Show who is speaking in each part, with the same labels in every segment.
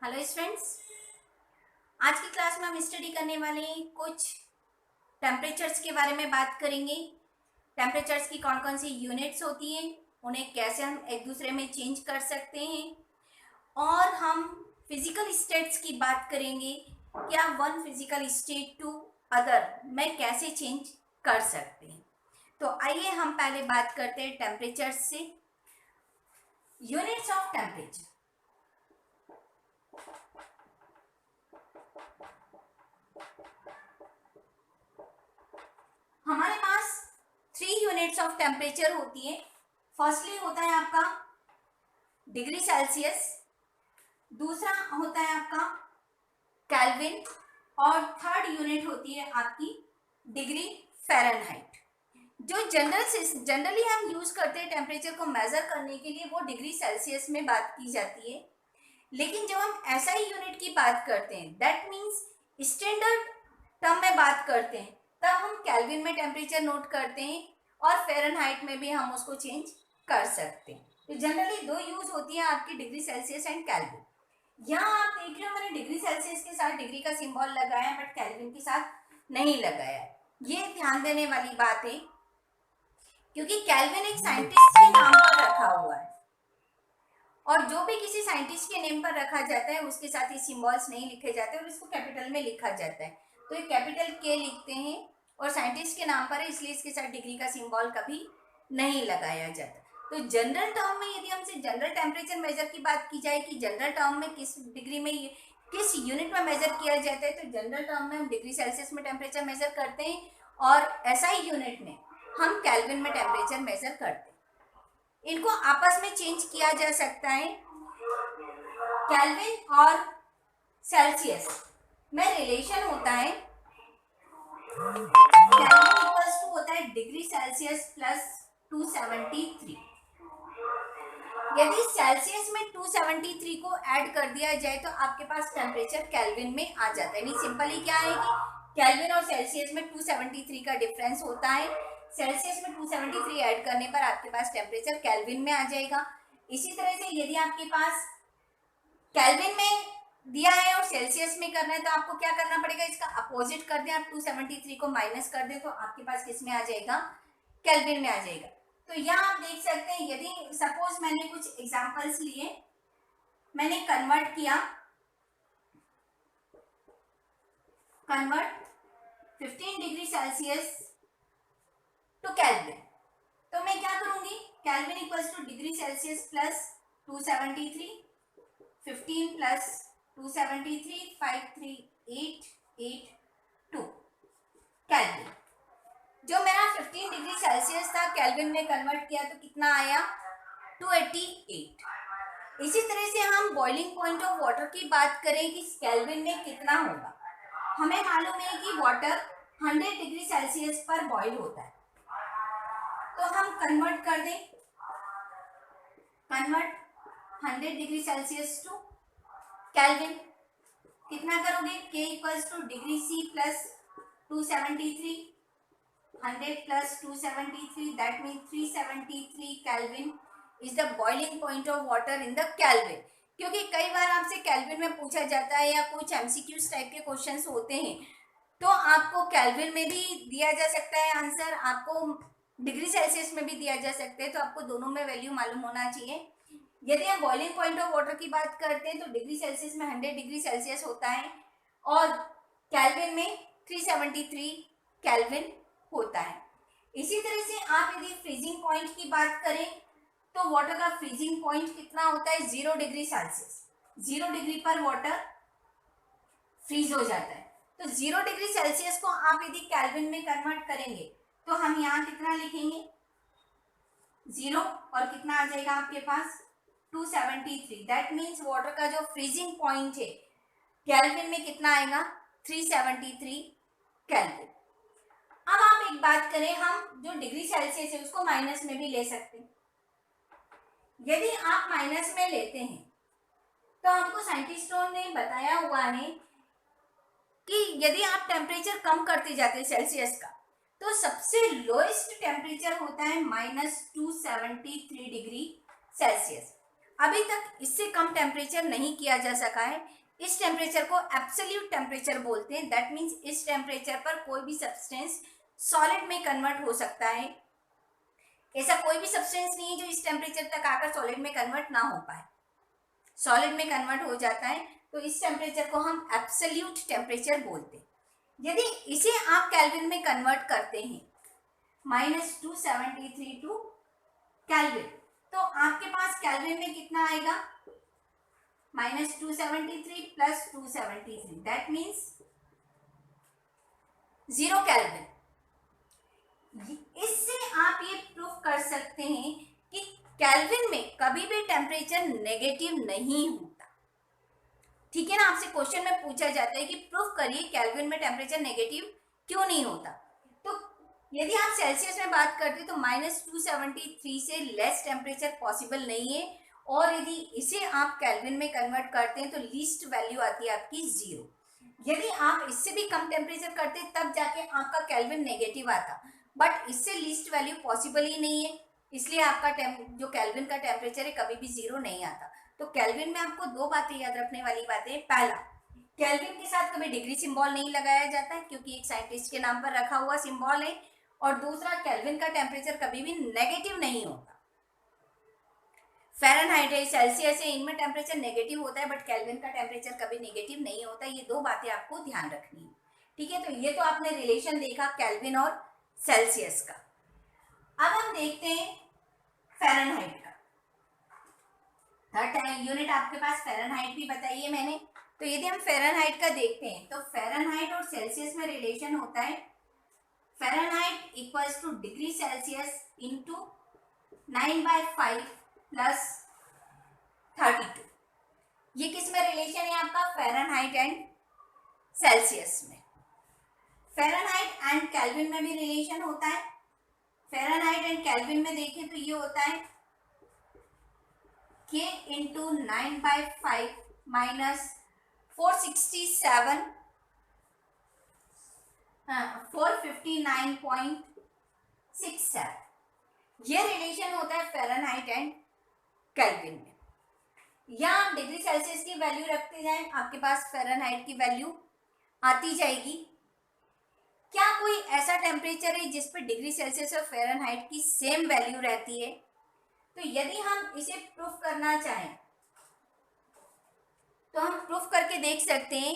Speaker 1: Hello students, आज की class में हम स्टडी करने वाले हैं कुछ टेम्परेचर्स के बारे में बात करेंगे। टेम्परेचर्स की कौन कौन सी यूनिट्स होती हैं, उन्हें कैसे हम एक दूसरे में चेंज कर सकते हैं, और हम फिजिकल स्टेट्स की बात करेंगे। क्या one physical state to other में कैसे चेंज कर सकते हैं। तो आइए हम पहले बात करते हैं टेम्परेचर्स से। यूनिट्स ऑफ टेम्परेचर, हमारे पास 3 यूनिट्स ऑफ टेम्परेचर होती है। फर्स्टली होता है आपका डिग्री सेल्सियस, दूसरा होता है आपका केल्विन, और थर्ड यूनिट होती है आपकी डिग्री फ़ारेनहाइट। जो जनरली हम यूज करते हैं टेम्परेचर को मेजर करने के लिए, वो डिग्री सेल्सियस में बात की जाती है। लेकिन जब हम एसआई यूनिट की बात करते हैं, दैट मीन्स स्टैंडर्ड टर्म में बात करते हैं, तब हम केल्विन में टेम्परेचर नोट करते हैं और फ़ारेनहाइट में भी हम उसको चेंज कर सकते हैं। तो जनरली दो यूज होती है आपकी, डिग्री सेल्सियस एंड केल्विन। यहाँ आप देख रहे हो मैंने डिग्री सेल्सियस के साथ डिग्री का सिंबल लगाया, बट केल्विन के साथ नहीं लगाया। ये ध्यान देने वाली बात है, क्योंकि केल्विन एक साइंटिस्ट के नाम पर रखा हुआ है, और जो भी किसी साइंटिस्ट के नेम पर रखा जाता है उसके साथ ये सिंबल्स नहीं लिखे जाते और इसको कैपिटल में लिखा जाता है। तो ये कैपिटल के लिखते हैं और साइंटिस्ट के नाम पर है, इसलिए इसके साथ डिग्री का सिंबल कभी नहीं लगाया जाता। तो जनरल टर्म में यदि हमसे जनरल टेम्परेचर मेजर की बात की जाए कि जनरल टर्म में किस डिग्री में किस यूनिट में मेजर किया जाता है, तो जनरल टर्म में हम डिग्री सेल्सियस में टेम्परेचर मेजर करते हैं, और एसआई यूनिट में हम केल्विन में टेम्परेचर मेजर करते हैं। इनको आपस में चेंज किया जा सकता है। केल्विन और सेल्सियस में रिलेशन होता है, केल्विन इक्वल्स टू होता है डिग्री सेल्सियस प्लस 273। यदि सेल्सियस में 273 को ऐड कर दिया जाए तो आपके पास टेम्परेचर केल्विन में आ जाता है। यानी सिंपली क्या है कि केल्विन और सेल्सियस में 273 का डिफरेंस होता है। सेल्सियस में 273 ऐड करने पर आपके पास टेम्परेचर केल्विन में आ जाएगा। इसी तरह से यदि आपके पास केल्विन में दिया है और सेल्सियस में करना है, तो आपको क्या करना पड़ेगा, इसका अपोजिट कर दें। आप 273 को माइनस कर दें तो आपके पास किस में आ जाएगा, केल्विन में आ जाएगा। तो यहाँ आप देख सकते हैं, यदि सपोज मैंने कुछ एग्जांपल्स लिए, मैंने convert 15 degree Celsius to kelvin, तो मैं क्या करूंगी, kelvin equals to degree Celsius plus 273, 15 plus 273, 53882 kelvin. जो मेरा 15 डिग्री सेल्सियस था, केल्विन में कन्वर्ट किया तो कितना आया, 288। इसी तरह से हम बॉइलिंग पॉइंट ऑफ वाटर की बात करें कि केल्विन में कितना होगा। हमें मालूम है कि वाटर 100 डिग्री सेल्सियस पर बॉइल होता है, तो हम कन्वर्ट कर दें, convert 100 degree Celsius to kelvin. कितना करोगे, K equals to degree C plus 273, 100 plus 273, that mean 373 kelvin is the boiling point of water in the kelvin. क्योंकि कई बार आपसे केल्विन में पूछा जाता है, या कुछ एमसीक्यूज टाइप के क्वेश्चंस होते हैं, तो आपको केल्विन में भी दिया जा सकता है आंसर, आपको डिग्री सेल्सियस में भी दिया जा सकता है, तो आपको दोनों में वैल्यू मालूम होना चाहिए। यदि हम बॉइलिंग पॉइंट ऑफ वाटर की बात करते हैं तो डिग्री सेल्सियस में 100 डिग्री सेल्सियस होता है और केल्विन में 373 केल्विन होता है। इसी तरह से आप यदि फ्रीजिंग पॉइंट की बात करें तो वाटर का फ्रीजिंग पॉइंट कितना होता है, 0 डिग्री सेल्सियस। 0 डिग्री पर वाटर फ्रीज हो जाता है। तो 0 डिग्री सेल्सियस को आप यदि केल्विन में कन्वर्ट करेंगे तो हम यहाँ कितना लिखेंगे, 0, और कितना आ जाएगा आपके पास, 273। दैट मीन्स वाटर का जो फ्रीजिंग पॉइंट है केल्विन में कितना आएगा, 373 केल्विन। अब आप एक बात करें, हम जो डिग्री सेल्सियस है उसको माइनस में भी ले सकते हैं। यदि आप माइनस में लेते हैं तो हमको साइंटिस्टों ने बताया हुआ है कि यदि आप टेम्परेचर कम करते जाते हैं सेल्सियस का, तो सबसे लोएस्ट टेम्परेचर होता है -273 डिग्री सेल्सियस। अभी तक इससे कम टेम्परेचर नहीं किया जा सका है। इस टेम्परेचर को एब्सोल्यूट टेम्परेचर बोलते हैं। दैट मीन्स इस टेम्परेचर पर कोई भी सब्सटेंस सॉलिड में कन्वर्ट हो सकता है। ऐसा कोई भी सब्सटेंस नहीं है जो इस टेम्परेचर तक आकर सॉलिड में कन्वर्ट ना हो पाए, सॉलिड में कन्वर्ट हो जाता है। तो इस टेम्परेचर को हम एब्सोल्यूट टेम्परेचर बोलते हैं। यदि इसे आप केल्विन में कन्वर्ट करते हैं -273 टू केल्विन, तो आपके पास केल्विन में कितना आएगा, -273 प्लस 273, दैट मीन्स 0 केल्विन। इससे आप ये प्रूफ कर सकते हैं कि केल्विन में कभी भी टेम्परेचर नेगेटिव नहीं होता। ठीक है ना, आपसे क्वेश्चन में पूछा जाता है कि प्रूफ करिए केल्विन में टेम्परेचर नेगेटिव क्यों नहीं होता। तो यदि आप सेल्सियस में बात करते हैं तो -273 से लेस टेम्परेचर पॉसिबल नहीं है, और यदि इसे आप केल्विन में कन्वर्ट करते हैं तो लीस्ट वैल्यू आती है आपकी 0। यदि आप इससे भी कम टेम्परेचर करते तब जाके आपका केल्विन नेगेटिव आता, बट इससे लीस्ट वैल्यू पॉसिबल ही नहीं है, इसलिए आपका जो केल्विन का टेम्परेचर है कभी भी 0 नहीं आता। तो केल्विन में आपको दो बातें याद रखने वाली बातें, पहला केल्विन के साथ कभी डिग्री सिंबल नहीं लगाया जाता है क्योंकि एक साइंटिस्ट के नाम पर रखा हुआ सिंबल है, और दूसरा केल्विन का टेम्परेचर कभी भी नेगेटिव नहीं होता। फ़ारेनहाइट है, सेल्सियस है, इनमें टेम्परेचर नेगेटिव होता है, बट केल्विन का टेम्परेचर कभी नेगेटिव नहीं होता। ये दो बातें आपको ध्यान रखनी है। ठीक है, तो ये तो आपने रिलेशन देखा केल्विन और सेल्सियस का। अब हम देखते हैं फ़ारेनहाइट का। थर्ड यूनिट आपके पास फ़ारेनहाइट भी बताई है मैंने। तो यदि हम फ़ारेनहाइट का देखते हैं तो फ़ारेनहाइट और सेल्सियस में रिलेशन होता है Fahrenheit equals to degree Celsius into 9/5 plus 32। ये किस में रिलेशन है आपका, फ़ारेनहाइट एंड सेल्सियस में। फ़ारेनहाइट एंड केल्विन में भी रिलेशन होता है। फ़ारेनहाइट एंड केल्विन में देखें तो ये होता है K इंटू 9/5 माइनस 467 459.67। ये रिलेशन होता है फ़ारेनहाइट एंड केल्विन में। या आप डिग्री सेल्सियस की वैल्यू रखते जाएं, आपके पास फ़ारेनहाइट की वैल्यू आती जाएगी। क्या कोई ऐसा टेम्परेचर है जिस पर डिग्री सेल्सियस और फ़ारेनहाइट की सेम वैल्यू रहती है? तो यदि हम इसे प्रूफ करना चाहें तो हम प्रूफ करके देख सकते हैं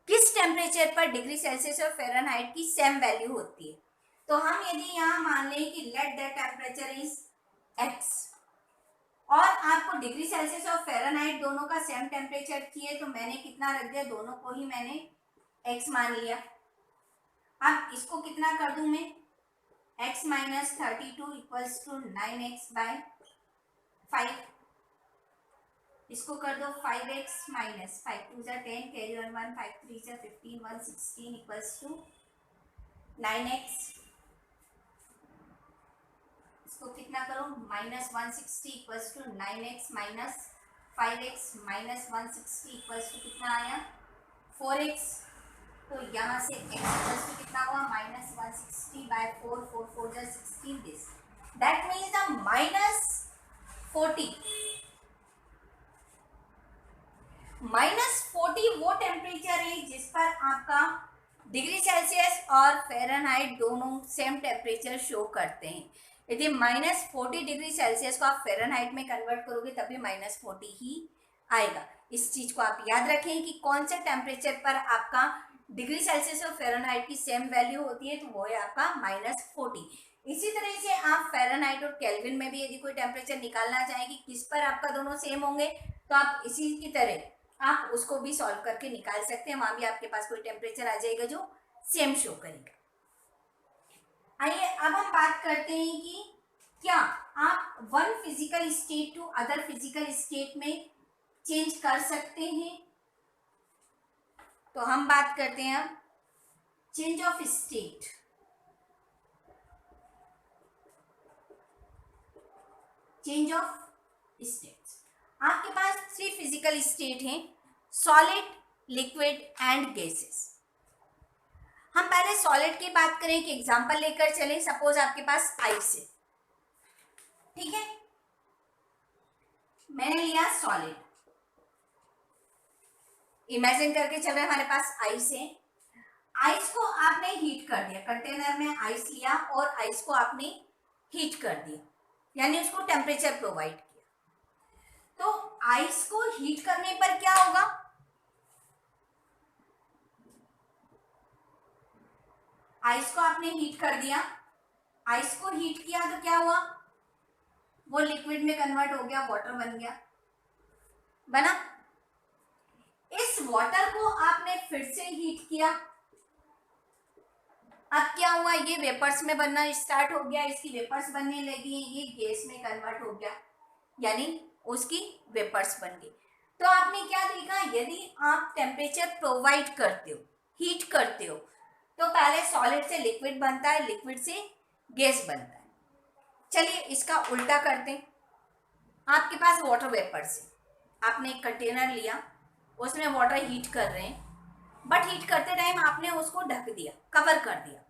Speaker 1: किस टेम्परेचर पर डिग्री सेल्सियस और फ़ारेनहाइट की सेम वैल्यू होती है। तो हम यदि यहाँ मान लें कि let the temperature is x, और आपको डिग्री सेल्सियस और फ़ारेनहाइट दोनों का सेम टेम्परेचर चाहिए, तो मैंने कितना रख दिया, दोनों को ही मैंने x मान लिया। अब इसको कितना कर दूं मैं, x minus 32 equals to 9x/5। इसको कर दो 5x minus 5 2 10 carry on 1 5 3 15 1 16 equals to 9x। इसको कितना करो, -160 equals to 9x minus 5x minus 160 equals to कितना आया 4x। तो यहाँ से x इक्वल्स टू कितना हुआ, -160/4 4 4 16 दिस, दैट मीन्स द -40 -40 वो टेम्परेचर है जिस पर आपका डिग्री सेल्सियस और फ़ारेनहाइट दोनों सेम टेम्परेचर शो करते हैं। यदि -40 डिग्री सेल्सियस को आप फ़ारेनहाइट में कन्वर्ट करोगे तब भी -40 ही आएगा। इस चीज़ को आप याद रखें कि कौन से टेम्परेचर पर आपका डिग्री सेल्सियस और फ़ारेनहाइट की सेम वैल्यू होती है, तो वो है आपका -40। इसी तरह से आप फ़ारेनहाइट और केल्विन में भी यदि कोई टेम्परेचर निकालना चाहें कि किस पर आपका दोनों सेम होंगे, तो आप इसी की तरह आप उसको भी सॉल्व करके निकाल सकते हैं। वहां भी आपके पास कोई टेम्परेचर आ जाएगा जो सेम शो करेगा। आइए अब हम बात करते हैं कि क्या आप one physical state to other physical state में चेंज कर सकते हैं। तो हम बात करते हैं अब change of state. Change of state, आपके पास 3 फिजिकल स्टेट हैं, सॉलिड, लिक्विड एंड गैसेस। हम पहले सॉलिड की बात करें, कि एग्जांपल लेकर चलें। सपोज आपके पास आइस है, ठीक है। मैंने लिया सॉलिड, इमेजिन करके चल रहे हमारे पास आइस है, आइस को आपने हीट कर दिया, कंटेनर में आइस लिया और आइस को आपने हीट कर दिया, यानी उसको टेम्परेचर प्रोवाइड किया। तो आइस को हीट करने पर क्या होगा, आइस को आपने हीट कर दिया, आइस को हीट किया तो क्या हुआ, वो लिक्विड में कन्वर्ट हो गया, वाटर बन गया, बना। इस वाटर को आपने फिर से हीट किया, अब क्या हुआ, ये वेपर्स में बनना स्टार्ट हो गया, इसकी वेपर्स बनने लगी, ये गैस में कन्वर्ट हो गया, यानी उसकी वेपर्स बन गई। तो आपने क्या देखा, यदि आप टेम्परेचर प्रोवाइड करते हो, हीट करते हो, तो पहले सॉलिड से लिक्विड बनता है, लिक्विड से गैस बनता है। चलिए इसका उल्टा करते हैं। आपके पास वाटर वेपर्स है, आपने एक कंटेनर लिया, उसमें वाटर हीट कर रहे हैं, बट हीट करते टाइम आपने उसको ढक दिया, कवर कर दिया,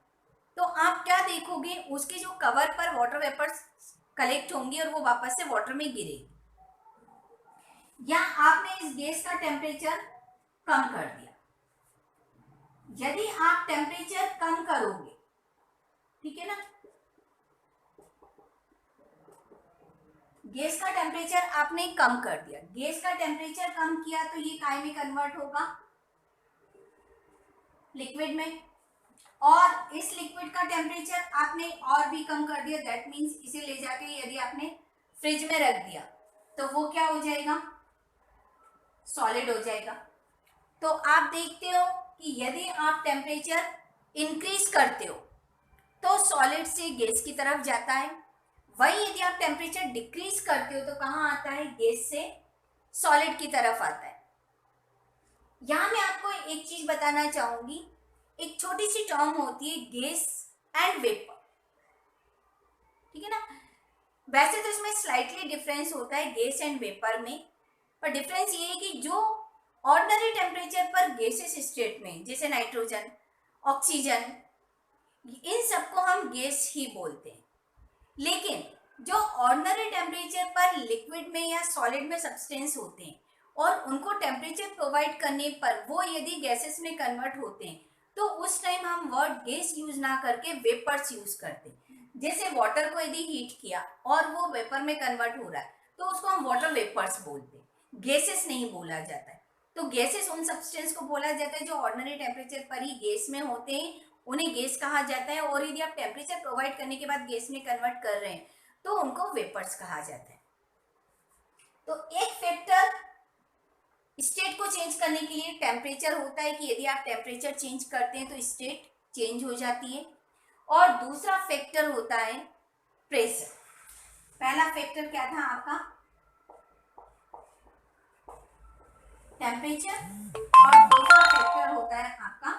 Speaker 1: तो आप क्या देखोगे, उसके जो कवर पर वाटर वेपर्स कलेक्ट होंगी और वो वापस से वाटर में गिरेगी, या आपने इस गैस का टेम्परेचर कम कर दिया। यदि आप टेम्परेचर कम करोगे, ठीक है ना, गैस का टेम्परेचर आपने कम कर दिया, गैस का टेम्परेचर कम किया तो ये काय में कन्वर्ट होगा, लिक्विड में, और इस लिक्विड का टेम्परेचर आपने और भी कम कर दिया, दैट मीन्स इसे ले जाके यदि आपने फ्रिज में रख दिया तो वो क्या हो जाएगा, सॉलिड हो जाएगा। तो आप देखते हो कि यदि आप टेम्परेचर इंक्रीज करते हो तो सॉलिड से गैस की तरफ जाता है, वही यदि आप टेम्परेचर डिक्रीज करते हो तो कहाँ आता है, गैस से सॉलिड की तरफ आता है। यहां मैं आपको एक चीज बताना चाहूंगी, एक छोटी सी टर्म होती है गैस एंड वेपर, ठीक है ना। वैसे तो इसमें स्लाइटली डिफरेंस होता है गैस एंड वेपर में, पर डिफरेंस ये है कि जो ऑर्डिनरी टेम्परेचर पर गैसेस स्टेट में, जैसे नाइट्रोजन, ऑक्सीजन, इन सबको हम गैस ही बोलते हैं, लेकिन जो ऑर्डिनरी टेम्परेचर पर लिक्विड में या सॉलिड में सब्सटेंस होते हैं और उनको टेम्परेचर प्रोवाइड करने पर वो यदि गैसेस में कन्वर्ट होते हैं, तो उस टाइम हम वर्ड गैस यूज ना करके वेपर्स यूज करते हैं। जैसे वाटर को यदि हीट किया और वो वेपर में कन्वर्ट हो रहा है तो उसको हम वाटर वेपर्स बोलते हैं, गैसेस नहीं बोला जाता है। तो गैसेस उन सब्सटेंस को बोला जाता है जो ऑर्डिनरी टेम्परेचर पर ही गैस में होते हैं, उन्हें गैस कहा जाता है, और यदि आप टेम्परेचर प्रोवाइड करने के बाद गैस में कन्वर्ट कर रहे हैं तो उनको वेपर्स कहा जाता है। तो एक फैक्टर स्टेट को चेंज करने के लिए टेम्परेचर होता है कि यदि आप टेम्परेचर चेंज करते हैं तो स्टेट चेंज हो जाती है, और दूसरा फैक्टर होता है प्रेशर। पहला फैक्टर क्या था आपका, टेम्परेचर, और दूसरा फैक्टर होता है आपका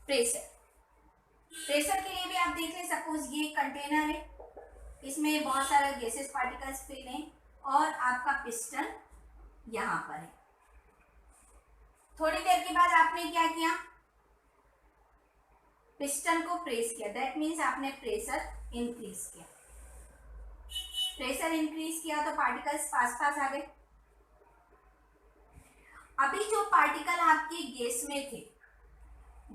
Speaker 1: प्रेशर। प्रेशर के लिए भी आप देख लें, सपोज ये कंटेनर है, इसमें बहुत सारे गैसेस पार्टिकल्स फिल हैं और आपका पिस्टन यहां पर है। थोड़ी देर के बाद आपने क्या किया, पिस्टन को प्रेस किया, दैट मीन्स आपने प्रेशर इंक्रीज किया। प्रेशर इंक्रीज किया तो पार्टिकल्स पास पास आ गए। अभी जो पार्टिकल आपके गैस में थे,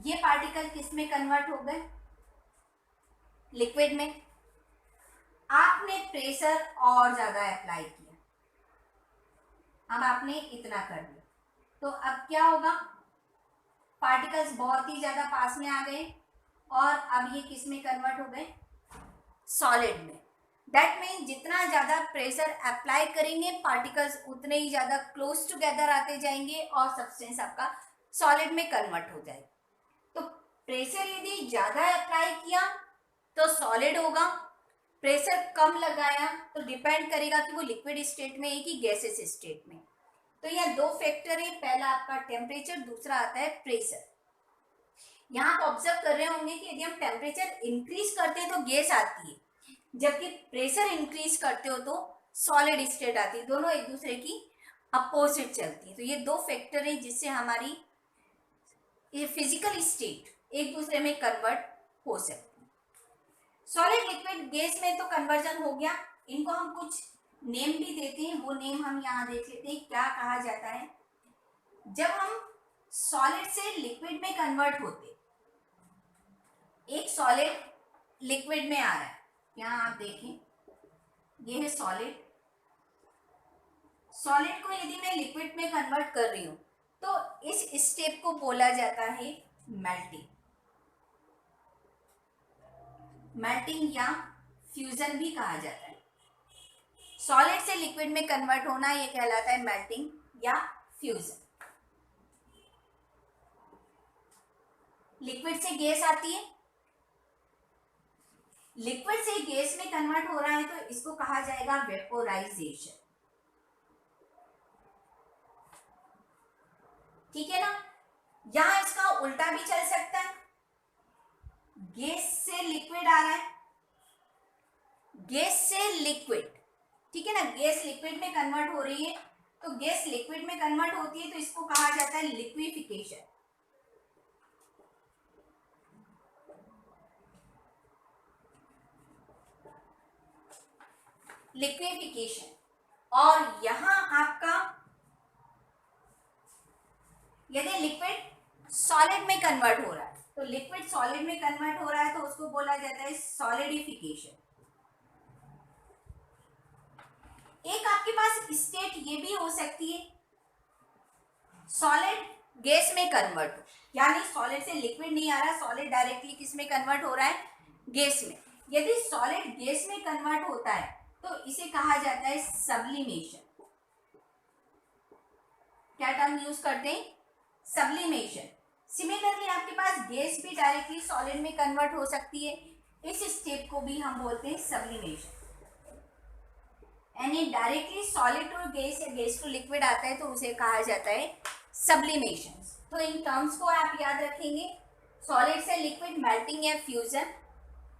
Speaker 1: ये पार्टिकल किस में कन्वर्ट हो गए, लिक्विड में। आपने प्रेशर और ज्यादा अप्लाई किया, अब आपने इतना कर दिया, तो अब क्या होगा, पार्टिकल्स बहुत ही ज्यादा पास में आ गए और अब ये किस में कन्वर्ट हो गए, सॉलिड में। दैट मीन जितना ज्यादा प्रेशर अप्लाई करेंगे पार्टिकल्स उतने ही ज्यादा क्लोज टुगेदर आते जाएंगे और सब्सटेंस आपका सॉलिड में कन्वर्ट हो जाएगा। तो प्रेशर यदि ज्यादा अप्लाई किया तो सॉलिड होगा, प्रेशर कम लगाया तो डिपेंड करेगा कि वो लिक्विड स्टेट में है कि गैसेस स्टेट में। तो यह दो फैक्टर है, पहला आपका टेम्परेचर, दूसरा आता है प्रेशर। यहाँ आप ऑब्जर्व कर रहे होंगे कि यदि हम टेम्परेचर इंक्रीज करते हैं तो गैस आती है, जबकि प्रेशर इंक्रीज करते हो तो सॉलिड स्टेट आती है, दोनों एक दूसरे की अपोजिट चलती है। तो ये दो फैक्टर है जिससे हमारी ये फिजिकल स्टेट एक दूसरे में कन्वर्ट हो सकती है। सॉलिड लिक्विड गैस में तो कन्वर्जन हो गया, इनको हम कुछ नेम भी देते हैं, वो नेम हम यहाँ देख लेते हैं। क्या कहा जाता है जब हम सॉलिड से लिक्विड में कन्वर्ट होते, एक सॉलिड लिक्विड में आ रहा है, यहाँ आप देखें ये है सॉलिड। सॉलिड को यदि मैं लिक्विड में कन्वर्ट कर रही हूँ तो इस स्टेप को बोला जाता है मेल्टिंग। मेल्टिंग या फ्यूजन भी कहा जाता है। सॉलिड से लिक्विड में कन्वर्ट होना ये कहलाता है मेल्टिंग या फ्यूजन। लिक्विड से गैस आती है, लिक्विड से गैस में कन्वर्ट हो रहा है तो इसको कहा जाएगा वेपोराइजेशन। ठीक है ना। यहां इसका उल्टा भी चल सकता है, गैस से लिक्विड आ रहा है, गैस से लिक्विड, ठीक है ना, गैस लिक्विड में कन्वर्ट हो रही है तो गैस लिक्विड में कन्वर्ट होती है तो इसको कहा जाता है लिक्विफिकेशन। लिक्विफिकेशन। और यहां आपका यदि लिक्विड सॉलिड में कन्वर्ट हो रहा है तो लिक्विड सॉलिड में कन्वर्ट हो रहा है तो उसको बोला जाता है सॉलिडिफिकेशन। एक आपके पास स्टेट ये भी हो सकती है सॉलिड गैस में कन्वर्ट, यानी सॉलिड से लिक्विड नहीं आ रहा, सॉलिड डायरेक्टली किस में कन्वर्ट हो रहा है, गैस में। यदि सॉलिड गैस में कन्वर्ट होता है तो इसे कहा जाता है सब्लिमेशन। क्या टर्म यूज करते हैं, सब्लिमेशन। सिमिलरली आपके पास गैस भी डायरेक्टली सॉलिड में कन्वर्ट हो सकती है, इस स्टेप को भी हम बोलते हैं सब्लिमेशन। यानी डायरेक्टली सॉलिड टू गैस या गैस टू लिक्विड आता है तो उसे कहा जाता है सब्लिमेशन। तो इन टर्म्स को आप याद रखेंगे, सॉलिड से लिक्विड मेल्टिंग या fusion,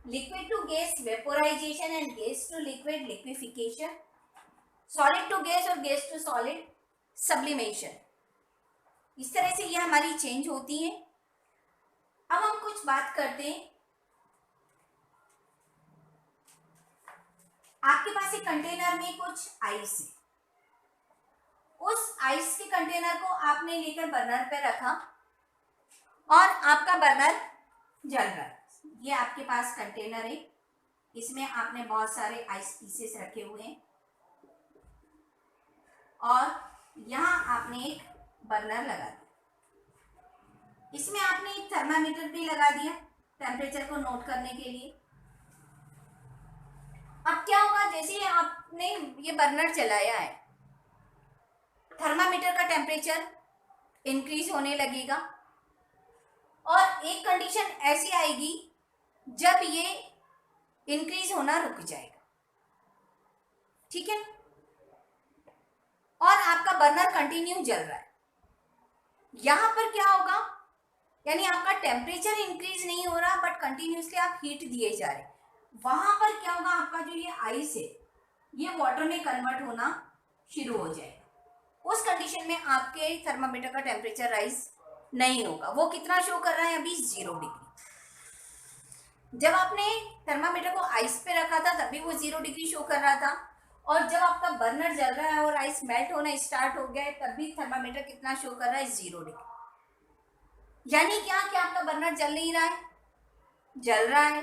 Speaker 1: liquid to gas vaporisation and gas to liquid liquefaction, solid to gas और गैस टू सॉलिड सब्लिमेशन। इस तरह से ये हमारी चेंज होती है। अब हम कुछ बात करते हैं, आपके पास एक कंटेनर में कुछ आइस है, उस आइस के कंटेनर को आपने लेकर बर्नर पे रखा और आपका बर्नर जल रहा है। ये आपके पास कंटेनर है, इसमें आपने बहुत सारे आइस पीसेस रखे हुए हैं और यहाँ आपने एक बर्नर लगा दिया, इसमें आपने एक थर्मामीटर भी लगा दिया टेम्परेचर को नोट करने के लिए। अब क्या होगा, जैसे आपने ये बर्नर चलाया है थर्मामीटर का टेम्परेचर इंक्रीज होने लगेगा और एक कंडीशन ऐसी आएगी जब ये इंक्रीज होना रुक जाएगा, ठीक है, और आपका बर्नर कंटिन्यू जल रहा है। यहां पर क्या होगा, यानी आपका टेम्परेचर इंक्रीज नहीं हो रहा बट कंटिन्यूसली आप हीट दिए जा रहे हैं। वहां पर क्या होगा, आपका जो ये आइस है ये वाटर में कन्वर्ट होना शुरू हो जाएगा। उस कंडीशन में आपके थर्मामीटर का टेम्परेचर राइज नहीं होगा। वो कितना शो कर रहा है अभी, 0 डिग्री। जब आपने थर्मामीटर को आइस पे रखा था तभी वो 0 डिग्री शो कर रहा था, और जब आपका बर्नर जल रहा है और आइस मेल्ट होना स्टार्ट हो गया है तब भी थर्मामीटर कितना शो कर रहा है, 0 डिग्री। यानी क्या कि आपका बर्नर जल नहीं रहा है, जल रहा है,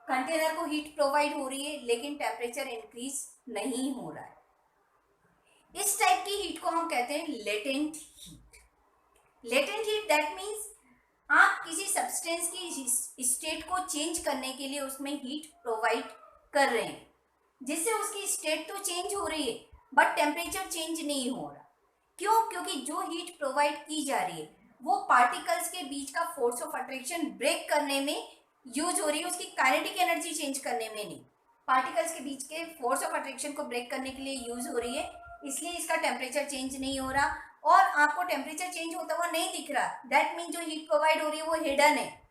Speaker 1: कंटेनर को हीट प्रोवाइड हो रही है लेकिन टेम्परेचर इंक्रीज नहीं हो रहा है। इस टाइप की हीट को हम कहते हैं latent heat. Latent heat that means आप किसी सब्सटेंस की स्टेट को चेंज करने के लिए उसमें हीट प्रोवाइड कर रहे हैं, जिससे उसकी स्टेट तो चेंज हो रही है बट टेम्परेचर चेंज नहीं हो रहा। क्यों? क्योंकि जो हीट प्रोवाइड की जा रही है वो पार्टिकल्स के बीच का फोर्स ऑफ अट्रैक्शन ब्रेक करने में यूज हो रही है, उसकी काइनेटिक एनर्जी चेंज करने में नहीं। पार्टिकल्स के बीच के फोर्स ऑफ अट्रैक्शन को ब्रेक करने के लिए यूज हो रही है, इसलिए इसका टेम्परेचर चेंज नहीं हो रहा और आपको टेम्परेचर चेंज होता हुआ नहीं दिख रहा। दैट मीन जो हीट प्रोवाइड हो रही है वो हिडन है,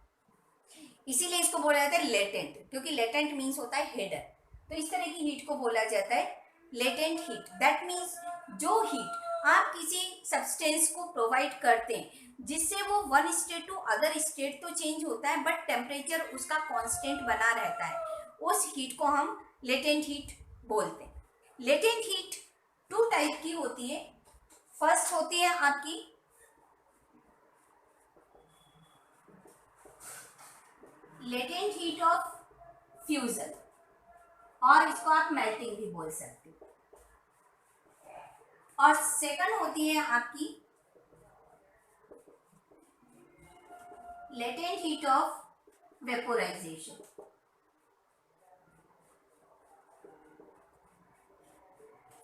Speaker 1: इसीलिए इसको बोला जाता है लेटेंट, क्योंकि लेटेंट मीन्स होता है हिडन। तो इस तरह की हीट को बोला जाता है लेटेंट हीट। दैट मीन्स जो हीट आप किसी सब्सटेंस को प्रोवाइड करते हैं जिससे वो one state to other state तो चेंज होता है बट टेम्परेचर उसका कांस्टेंट बना रहता है, उस हीट को हम लेटेंट हीट बोलते हैं। लेटेंट हीट टू टाइप की होती है। फर्स्ट होती है आपकी लेटेंट हीट ऑफ फ्यूजन, और इसको आप मेल्टिंग भी बोल सकते हो। और सेकंड होती है आपकी latent heat of vaporisation.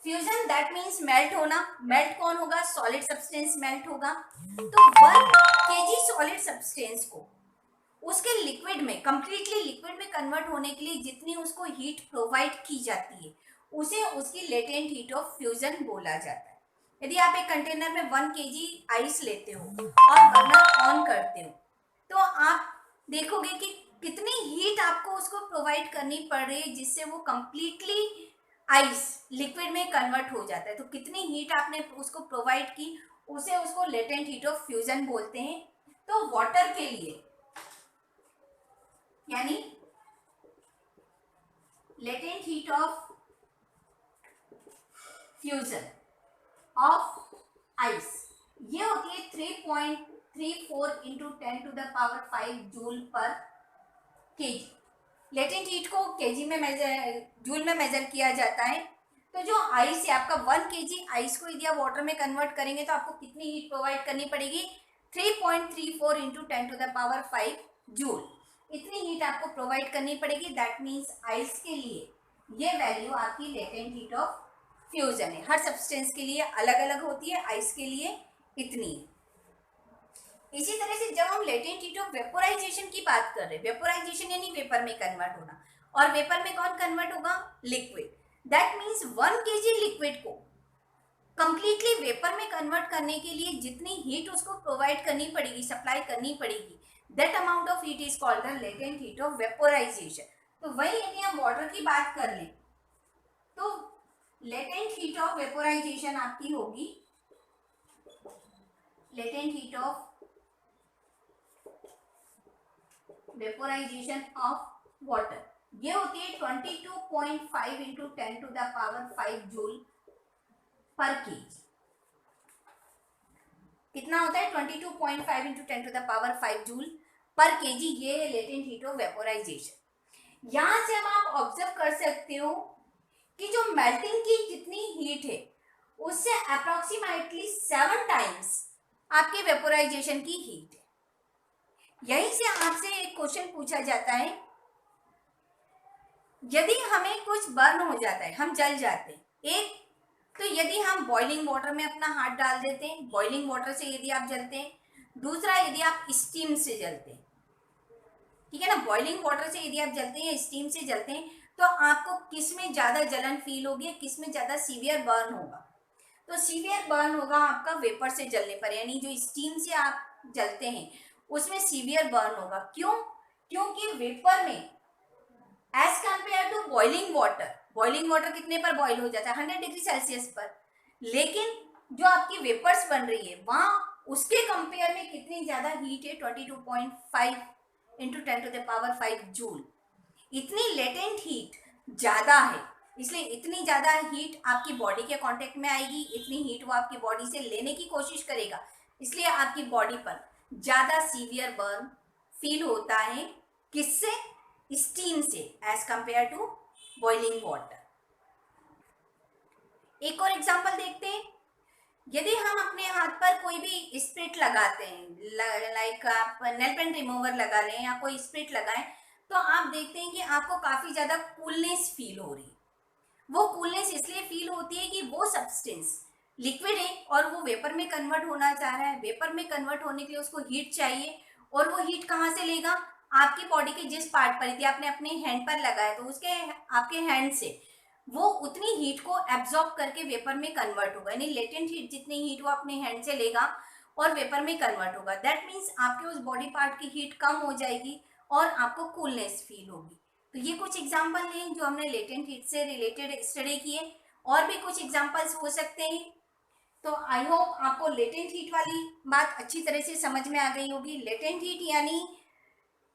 Speaker 1: Fusion that means melt होना। मेल्ट कौन होगा? सॉलिड सब्सटेंस मेल्ट होगा। तो 1 kg सॉलिड सब्सटेंस को उसके लिक्विड में, कंप्लीटली लिक्विड में कन्वर्ट होने के लिए जितनी उसको हीट प्रोवाइड की जाती है उसे उसकी लेटेंट हीट ऑफ फ्यूजन बोला जाता है। यदि आप एक कंटेनर में 1 kg आइस लेते हो और बर्नर ऑन करते हो तो आप देखोगे कि कितनी हीट आपको उसको प्रोवाइड करनी पड़ रही है जिससे वो कंप्लीटली आइस लिक्विड में कन्वर्ट हो जाता है। तो कितनी हीट आपने उसको प्रोवाइड की उसे उसको लेटेंट हीट ऑफ फ्यूजन बोलते हैं। तो वाटर के लिए यानी latent heat of fusion of ice ये होती है 3.34 into 10 to the power 5 joule per KG. Latent heat को केजी में मेजर, जूल में मेजर किया जाता है। तो जो आइस है आपका 1 kg आइस को यदि आप वाटर में कन्वर्ट करेंगे तो आपको कितनी हीट प्रोवाइड करनी पड़ेगी? 3.34 into 10 to the power 5 joule, इतनी हीट आपको प्रोवाइड करनी पड़ेगी। दैट मीन्स आइस के लिए ये वैल्यू आपकी लेटेंट हीट ऑफ फ्यूजन है। हर सब्सटेंस के लिए अलग अलग होती है, आइस के लिए इतनी। इसी तरह से जब हम लेटेंट हीट ऑफ वेपोराइजेशन की बात कर रहे हैं, वेपोराइजेशन यानी वेपर में कन्वर्ट होना, और वेपर में कौन कन्वर्ट होगा? Liquid. That means 1 kg liquid को कंप्लीटली वेपर में कन्वर्ट करने के लिए जितनी हीट उसको प्रोवाइड करनी पड़ेगी, सप्लाई करनी पड़ेगी, that amount of heat is called the latent heat of vaporisation. तो वही यदि हम वाटर की बात कर लें तो लेटेंट हीट ऑफ वेपोराइजेशन आपकी होगी latent heat of vaporisation of water ये होती है 22.5 into 10 to the power 5 joule per KG. कितना होता है? 22.5 into 10 to the power 5 joule per KG, ये है लेटेंट हीट ऑफ वेपोराइजेशन। यहां से हम आप ऑब्जर्व कर सकते हो कि जो मेल्टिंग की जितनी हीट है उससे अप्रोक्सीमेटली 7 टाइम्स आपके वेपोराइजेशन की हीट है। यहीं से आपसे एक क्वेश्चन पूछा जाता है, यदि हमें कुछ बर्न हो जाता है, हम जल जाते हैं, एक तो यदि हम बॉइलिंग वाटर में अपना हाथ डाल देते हैं, बॉइलिंग वाटर से यदि आप जलते हैं, दूसरा यदि आप स्टीम से जलते हैं, ठीक है ना, बॉइलिंग वाटर से यदि आप जलते हैं, स्टीम से जलते हैं, तो आपको किस में ज्यादा जलन फील होगी, किस में ज्यादा सीवियर बर्न होगा? तो सीवियर बर्न होगा आपका वेपर से जलने पर, यानी जो स्टीम से आप जलते हैं उसमें सीवियर बर्न होगा। क्यों? क्योंकि वेपर में as compare to boiling water कितने पर बॉइल हो जाता है? 100 डिग्री सेल्सियस पर। लेकिन जो आपकी वेपर्स बन रही है वहां उसके कंपेयर में कितनी ज्यादा हीट है? 22.5 into 10 to the power 5 joule. इतनी लेटेंट हीट ज्यादा है, इसलिए इतनी ज्यादा हीट आपकी बॉडी के कांटेक्ट में आएगी, इतनी हीट वो आपकी बॉडी से लेने की कोशिश करेगा, इसलिए आपकी बॉडी पर ज्यादा सीवियर बर्न फील होता है। किससे? स्टीम से as compare to boiling water. एक और एग्जांपल देखते हैं। यदि हम अपने हाथ पर कोई भी स्प्रिट लगाते हैं, लाइक आप नेल पेंट रिमूवर लगा लें या कोई स्प्रिट लगाएं, तो आप देखते हैं कि आपको काफी ज्यादा कूलनेस फील हो रही है। वो कूलनेस इसलिए फील होती है कि वो सब्सटेंस लिक्विड है और वो वेपर में कन्वर्ट होना चाह रहा है। वेपर में कन्वर्ट होने के लिए उसको हीट चाहिए, और वो हीट कहाँ से लेगा? आपकी बॉडी के जिस पार्ट पर, यदि आपने अपने हैंड पर लगाया तो उसके आपके हैंड से वो उतनी हीट को एब्जॉर्ब करके वेपर में कन्वर्ट होगा, यानी लेटेंट हीट जितनी हीट वो अपने हैंड से लेगा और वेपर में कन्वर्ट होगा। दैट मीन्स आपके उस बॉडी पार्ट की हीट कम हो जाएगी और आपको कूलनेस फील होगी। तो ये कुछ एग्जाम्पल हैं जो हमने लेटेंट हीट से रिलेटेड स्टडी किए, और भी कुछ एग्जाम्पल्स हो सकते हैं। तो आई होप आपको लेटेंट हीट वाली बात अच्छी तरह से समझ में आ गई होगी। लेटेंट हीट यानी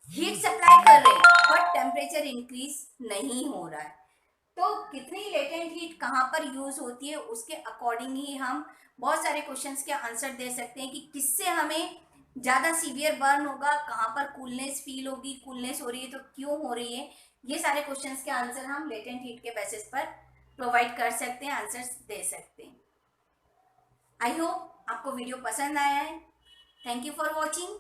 Speaker 1: हीट सप्लाई कर रहे हैं बट टेम्परेचर इंक्रीज नहीं हो रहा है। तो कितनी लेटेंट हीट कहाँ पर यूज होती है उसके अकॉर्डिंग ही हम बहुत सारे क्वेश्चंस के आंसर दे सकते हैं कि किससे हमें ज़्यादा सीवियर बर्न होगा, कहाँ पर कूलनेस फील होगी, कूलनेस हो रही है तो क्यों हो रही है। ये सारे क्वेश्चंस के आंसर हम लेटेंट हीट के बेसिस पर प्रोवाइड कर सकते हैं, आंसर्स दे सकते हैं। आई होप आपको वीडियो पसंद आया है। Thank you for watching.